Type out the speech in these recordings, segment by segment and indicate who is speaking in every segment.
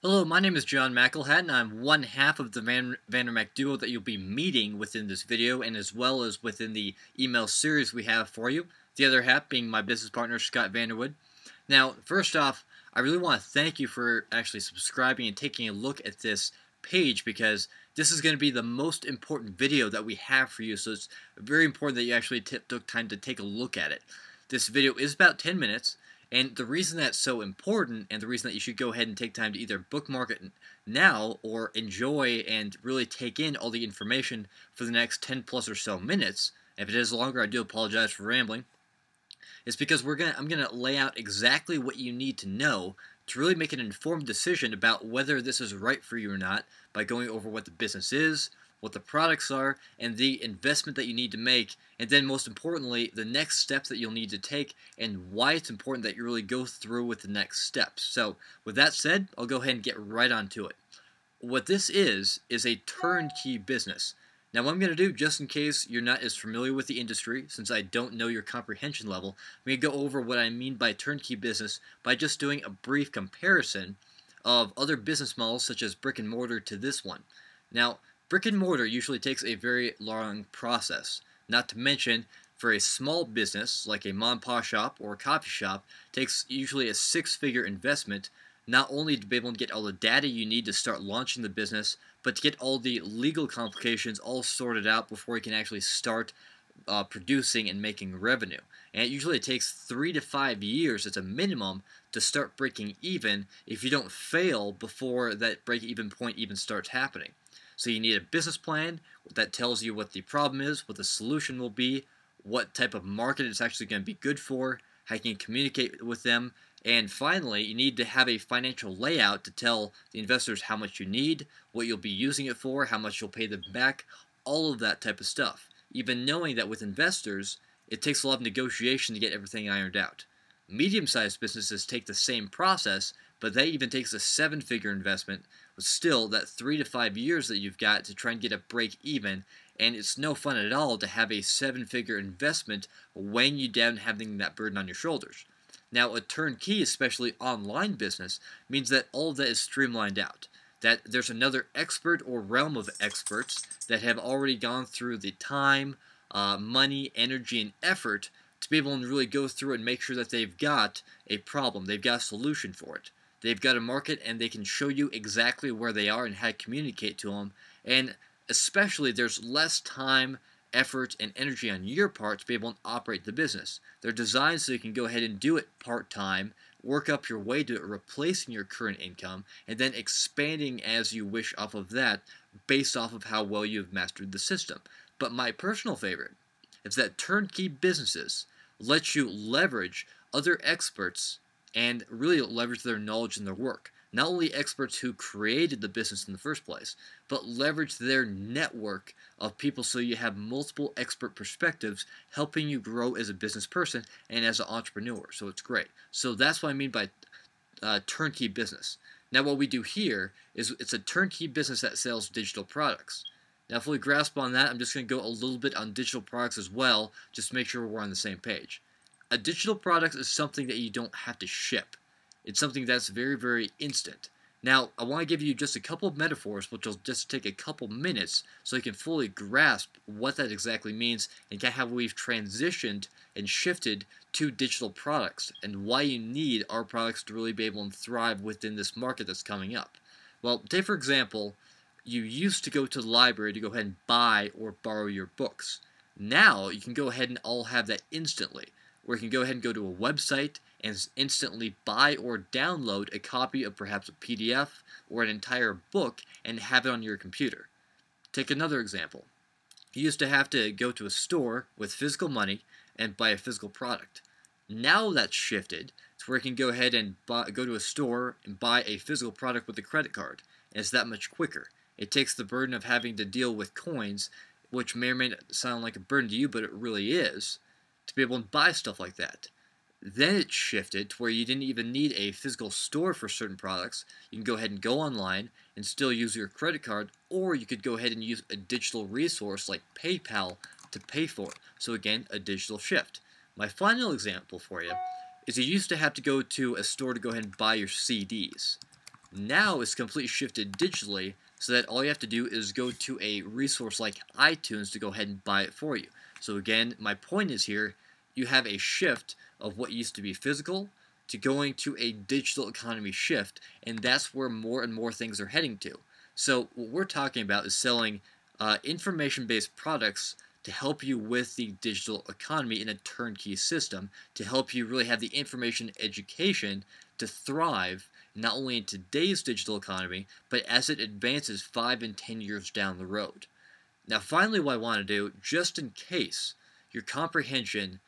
Speaker 1: Hello, my name is John McElhat, and I'm one half of the Vandermac duo that you'll be meeting within this video, and as well as within the email series we have for you. The other half being my business partner, Scott Vanderwood. Now, first off, I really want to thank you for actually subscribing and taking a look at this page, because this is going to be the most important video that we have for you, so it's very important that you actually took time to take a look at it. This video is about 10 minutes. And the reason that's so important, and the reason that you should go ahead and take time to either bookmark it now or enjoy and really take in all the information for the next 10 plus or so minutes, if it is longer, I do apologize for rambling, is because I'm gonna lay out exactly what you need to know to really make an informed decision about whether this is right for you or not, by going over what the business is, what the products are, and the investment that you need to make, and then most importantly, the next steps that you'll need to take and why it's important that you really go through with the next steps. So with that said, I'll go ahead and get right onto it. What this is a turnkey business. Now, what I'm going to do, just in case you're not as familiar with the industry, since I don't know your comprehension level, I'm going to go over what I mean by turnkey business by just doing a brief comparison of other business models such as brick and mortar to this one. Now, brick and mortar usually takes a very long process, not to mention for a small business like a mom and pop shop or a coffee shop takes usually a six-figure investment, not only to be able to get all the data you need to start launching the business, but to get all the legal complications all sorted out before you can actually start producing and making revenue. And it takes 3 to 5 years as a minimum to start breaking even if you don't fail before that break even point even starts happening. So you need a business plan that tells you what the problem is, what the solution will be, what type of market it's actually going to be good for, how you can communicate with them, and finally, you need to have a financial layout to tell the investors how much you need, what you'll be using it for, how much you'll pay them back, all of that type of stuff. Even knowing that with investors, it takes a lot of negotiation to get everything ironed out. Medium-sized businesses take the same process, but that even takes a seven-figure investment, but still that 3 to 5 years that you've got to try and get a break even, and it's no fun at all to have a seven-figure investment weighing you down and having that burden on your shoulders. Now, a turnkey, especially online business, means that all of that is streamlined out. That there's another expert or realm of experts that have already gone through the time, money, energy, and effort to be able to really go through and make sure that they've got a problem, they've got a solution for it. They've got a market, and they can show you exactly where they are and how to communicate to them. And especially, there's less time, effort, and energy on your part to be able to operate the business. They're designed so you can go ahead and do it part-time, work up your way to replacing your current income, and then expanding as you wish off of that based off of how well you've mastered the system. But my personal favorite is that turnkey businesses let you leverage other experts and really leverage their knowledge and their work. Not only experts who created the business in the first place, but leverage their network of people so you have multiple expert perspectives helping you grow as a business person and as an entrepreneur. So it's great. So that's what I mean by turnkey business. Now, what we do here is it's a turnkey business that sells digital products. Now, if we grasp on that, I'm just going to go a little bit on digital products as well, just to make sure we're on the same page. A digital product is something that you don't have to ship. It's something that's very, very instant. Now, I want to give you just a couple of metaphors, which will just take a couple minutes so you can fully grasp what that exactly means and kind of how we've transitioned and shifted to digital products and why you need our products to really be able to thrive within this market that's coming up. Well, take for example, you used to go to the library to go ahead and buy or borrow your books. Now, you can go ahead and all have that instantly, where you can go ahead and go to a website and instantly buy or download a copy of perhaps a PDF or an entire book and have it on your computer. Take another example. You used to have to go to a store with physical money and buy a physical product. Now that's shifted to where you can go ahead and go to a store and buy a physical product with a credit card, and it's that much quicker. It takes the burden of having to deal with coins, which may or may not sound like a burden to you, but it really is, to be able to buy stuff like that. Then it shifted to where you didn't even need a physical store for certain products. You can go ahead and go online and still use your credit card, or you could go ahead and use a digital resource like PayPal to pay for it. So again, a digital shift. My final example for you is you used to have to go to a store to go ahead and buy your CDs. Now it's completely shifted digitally so that all you have to do is go to a resource like iTunes to go ahead and buy it for you. So again, my point is here, you have a shift of what used to be physical to going to a digital economy shift, and that's where more and more things are heading to. So what we're talking about is selling information-based products to help you with the digital economy in a turnkey system, to help you really have the information education to thrive not only in today's digital economy, but as it advances 5 and 10 years down the road. Now, finally, what I want to do, just in case your comprehension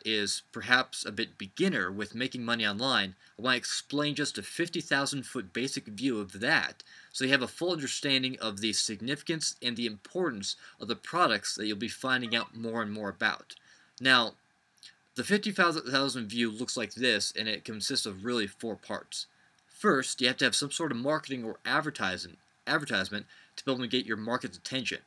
Speaker 1: is perhaps a bit beginner with making money online, I want to explain just a 50,000-foot basic view of that so you have a full understanding of the significance and the importance of the products that you'll be finding out more and more about. Now, the 50,000 view looks like this, and it consists of really 4 parts. First, you have to have some sort of marketing or advertisement to be able to get your market's attention.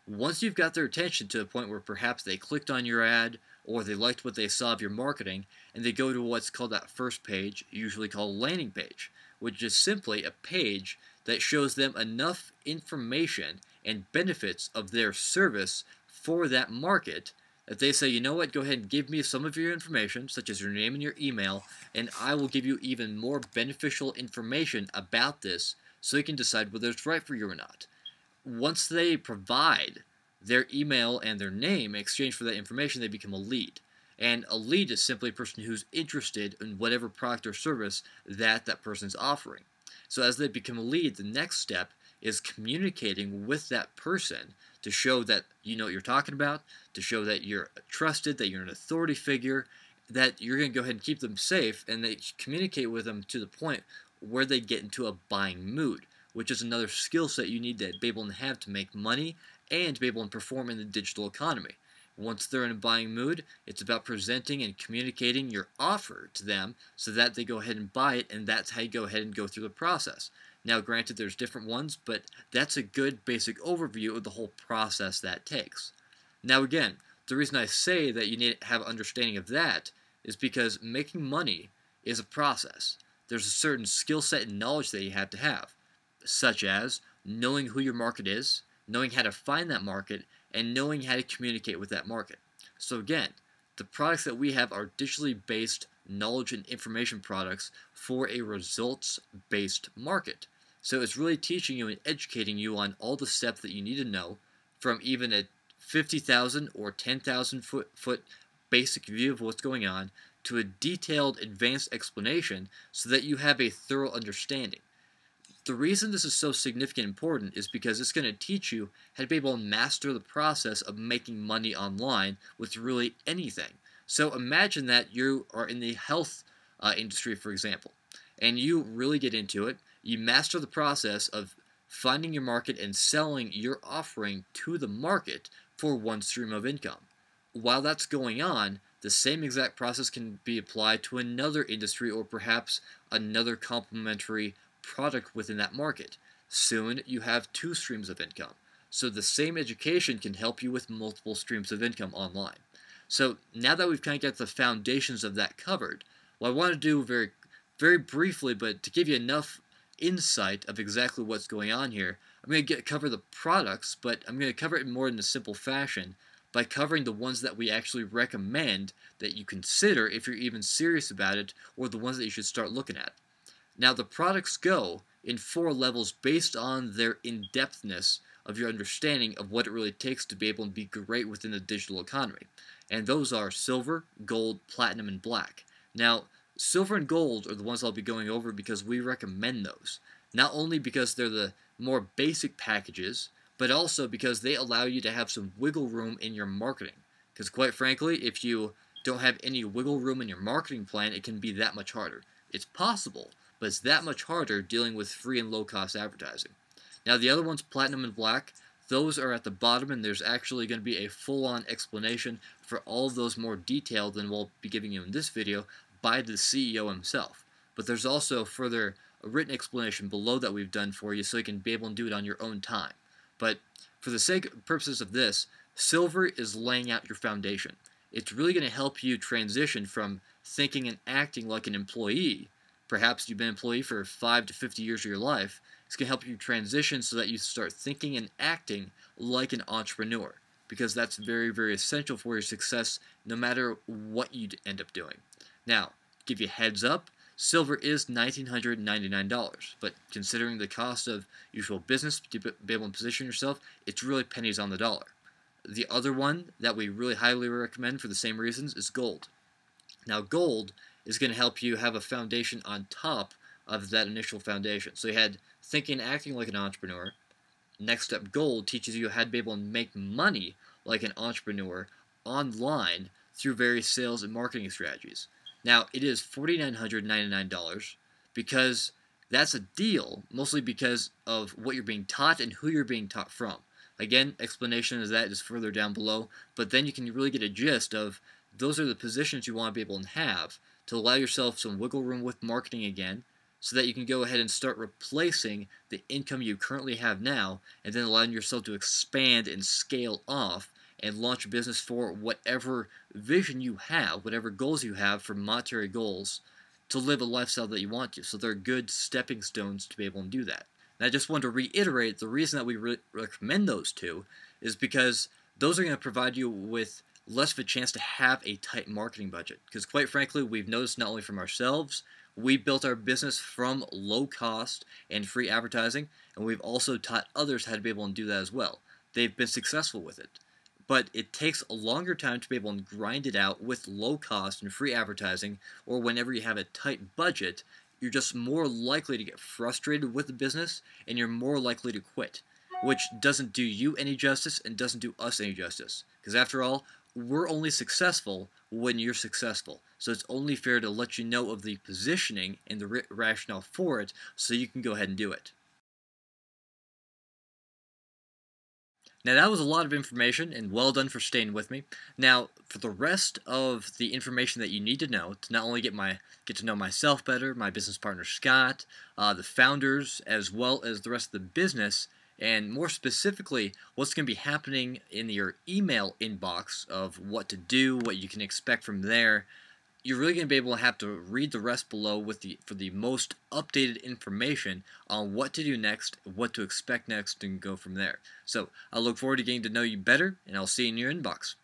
Speaker 1: Once you've got their attention to the point where perhaps they clicked on your ad or they liked what they saw of your marketing, and they go to what's called that first page, usually called a landing page, which is simply a page that shows them enough information and benefits of their service for that market that they say, you know what, go ahead and give me some of your information, such as your name and your email, and I will give you even more beneficial information about this so you can decide whether it's right for you or not. Once they provide their email and their name in exchange for that information, they become a lead. And a lead is simply a person who's interested in whatever product or service that person's offering. So as they become a lead, the next step is communicating with that person to show that you know what you're talking about, to show that you're trusted, that you're an authority figure, that you're going to go ahead and keep them safe, and they communicate with them to the point where they get into a buying mood, which is another skill set you need to be able to have to make money and to be able to perform in the digital economy. Once they're in a buying mood, it's about presenting and communicating your offer to them so that they go ahead and buy it, and that's how you go ahead and go through the process. Now, granted, there's different ones, but that's a good basic overview of the whole process that takes. Now, again, the reason I say that you need to have understanding of that is because making money is a process. There's a certain skill set and knowledge that you have to have, such as knowing who your market is, knowing how to find that market, and knowing how to communicate with that market. So again, the products that we have are digitally based knowledge and information products for a results-based market. So it's really teaching you and educating you on all the steps that you need to know, from even a 50,000 or 10,000 foot basic view of what's going on to a detailed advanced explanation so that you have a thorough understanding. The reason this is so significant and important is because it's going to teach you how to be able to master the process of making money online with really anything. So imagine that you are in the health industry, for example, and you really get into it. You master the process of finding your market and selling your offering to the market for one stream of income. While that's going on, the same exact process can be applied to another industry or perhaps another complementary product within that market. Soon you have 2 streams of income. So the same education can help you with multiple streams of income online. So now that we've kind of got the foundations of that covered, what I want to do very briefly, but to give you enough insight of exactly what's going on here, I'm going to cover the products, but I'm going to cover it more in a simple fashion by covering the ones that we actually recommend that you consider if you're even serious about it, or the ones that you should start looking at. Now, the products go in 4 levels based on their in-depthness of your understanding of what it really takes to be able to be great within the digital economy. And those are silver, gold, platinum, and black. Now, silver and gold are the ones I'll be going over because we recommend those. Not only because they're the more basic packages, but also because they allow you to have some wiggle room in your marketing. Because quite frankly, if you don't have any wiggle room in your marketing plan, it can be that much harder. It's possible, but it's that much harder dealing with free and low-cost advertising. Now, the other ones, platinum and black, those are at the bottom, and there's actually going to be a full-on explanation for all of those more detailed than we'll be giving you in this video by the CEO himself. But there's also further a written explanation below that we've done for you so you can be able to do it on your own time. But for the purposes of this, silver is laying out your foundation. It's really going to help you transition from thinking and acting like an employee Perhaps you've been an employee for 5 to 50 years of your life. It's going to help you transition so that you start thinking and acting like an entrepreneur, because that's very, very essential for your success no matter what you end up doing. Now, give you a heads up, silver is $1,999, but considering the cost of usual business to be able to position yourself, it's really pennies on the dollar. The other one that we really highly recommend for the same reasons is gold. Now, gold is going to help you have a foundation on top of that initial foundation. So you had thinking and acting like an entrepreneur. Next up, gold teaches you how to be able to make money like an entrepreneur online through various sales and marketing strategies. Now, it is $4,999 because that's a deal, mostly because of what you're being taught and who you're being taught from. Again, explanation of that is further down below, but then you can really get a gist of those are the positions you want to be able to have to allow yourself some wiggle room with marketing again, so that you can go ahead and start replacing the income you currently have now, and then allowing yourself to expand and scale off and launch a business for whatever vision you have, whatever goals you have for monetary goals, to live a lifestyle that you want to. So they're good stepping stones to be able to do that. And I just want to reiterate the reason that we recommend those two is because those are going to provide you with less of a chance to have a tight marketing budget. Because quite frankly, we've noticed not only from ourselves, we built our business from low cost and free advertising, and we've also taught others how to be able to do that as well. They've been successful with it. But it takes a longer time to be able to grind it out with low cost and free advertising, or whenever you have a tight budget, you're just more likely to get frustrated with the business, and you're more likely to quit, which doesn't do you any justice and doesn't do us any justice. Because after all, we're only successful when you're successful. So it's only fair to let you know of the positioning and the rationale for it so you can go ahead and do it. Now that was a lot of information, and well done for staying with me. Now, for the rest of the information that you need to know to not only get to know myself better, my business partner Scott, the founders, as well as the rest of the business, and more specifically, what's going to be happening in your email inbox of what to do, what you can expect from there, you're really going to be able to have to read the rest below for the most updated information on what to do next, what to expect next, and go from there. So I look forward to getting to know you better, and I'll see you in your inbox.